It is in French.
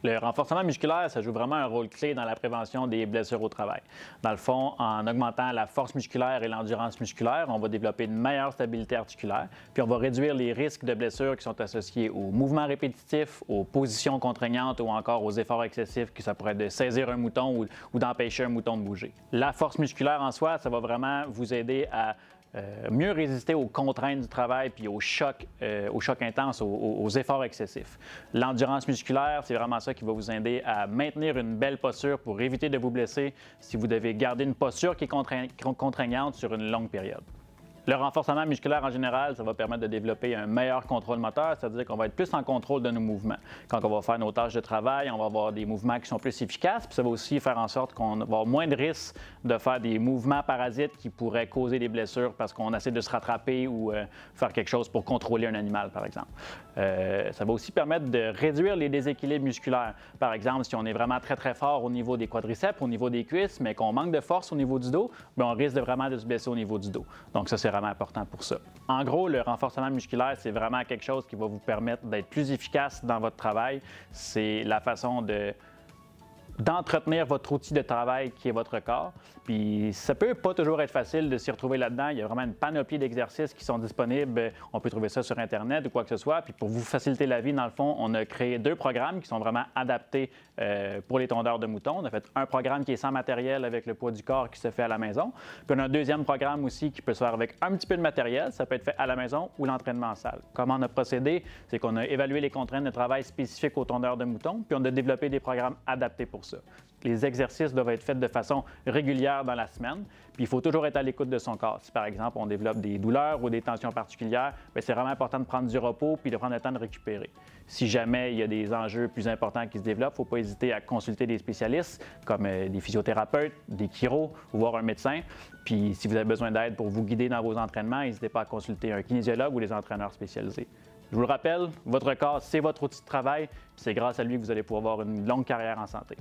Le renforcement musculaire, ça joue vraiment un rôle clé dans la prévention des blessures au travail. Dans le fond, en augmentant la force musculaire et l'endurance musculaire, on va développer une meilleure stabilité articulaire, puis on va réduire les risques de blessures qui sont associés aux mouvements répétitifs, aux positions contraignantes ou encore aux efforts excessifs, que ça pourrait être de saisir un mouton ou d'empêcher un mouton de bouger. La force musculaire en soi, ça va vraiment vous aider à mieux résister aux contraintes du travail puis aux chocs intenses, aux efforts excessifs. L'endurance musculaire, c'est vraiment ça qui va vous aider à maintenir une belle posture pour éviter de vous blesser si vous devez garder une posture qui est contraignante sur une longue période. Le renforcement musculaire en général, ça va permettre de développer un meilleur contrôle moteur, c'est-à-dire qu'on va être plus en contrôle de nos mouvements. Quand on va faire nos tâches de travail, on va avoir des mouvements qui sont plus efficaces, puis ça va aussi faire en sorte qu'on va avoir moins de risques de faire des mouvements parasites qui pourraient causer des blessures parce qu'on essaie de se rattraper ou faire quelque chose pour contrôler un animal, par exemple. Ça va aussi permettre de réduire les déséquilibres musculaires. Par exemple, si on est vraiment très, très fort au niveau des quadriceps, au niveau des cuisses, mais qu'on manque de force au niveau du dos, bien, on risque vraiment de se blesser au niveau du dos. Donc ça, c'est vraiment important pour ça. En gros, le renforcement musculaire, c'est vraiment quelque chose qui va vous permettre d'être plus efficace dans votre travail. C'est la façon d'entretenir votre outil de travail qui est votre corps. Puis ça peut pas toujours être facile de s'y retrouver là-dedans. Il y a vraiment une panoplie d'exercices qui sont disponibles. On peut trouver ça sur Internet ou quoi que ce soit. Puis pour vous faciliter la vie, dans le fond, on a créé 2 programmes qui sont vraiment adaptés pour les tondeurs de moutons. On a fait un programme qui est sans matériel avec le poids du corps qui se fait à la maison. Puis on a un deuxième programme aussi qui peut se faire avec un petit peu de matériel. Ça peut être fait à la maison ou l'entraînement en salle. Comment on a procédé? C'est qu'on a évalué les contraintes de travail spécifiques aux tondeurs de moutons, puis on a développé des programmes adaptés pour ça. Les exercices doivent être faits de façon régulière dans la semaine, puis il faut toujours être à l'écoute de son corps. Si par exemple on développe des douleurs ou des tensions particulières, bien, c'est vraiment important de prendre du repos puis de prendre le temps de récupérer. Si jamais il y a des enjeux plus importants qui se développent, il ne faut pas hésiter à consulter des spécialistes comme des physiothérapeutes, des chiros ou voir un médecin. Puis si vous avez besoin d'aide pour vous guider dans vos entraînements, n'hésitez pas à consulter un kinésiologue ou des entraîneurs spécialisés. Je vous le rappelle, votre corps, c'est votre outil de travail, puis c'est grâce à lui que vous allez pouvoir avoir une longue carrière en santé.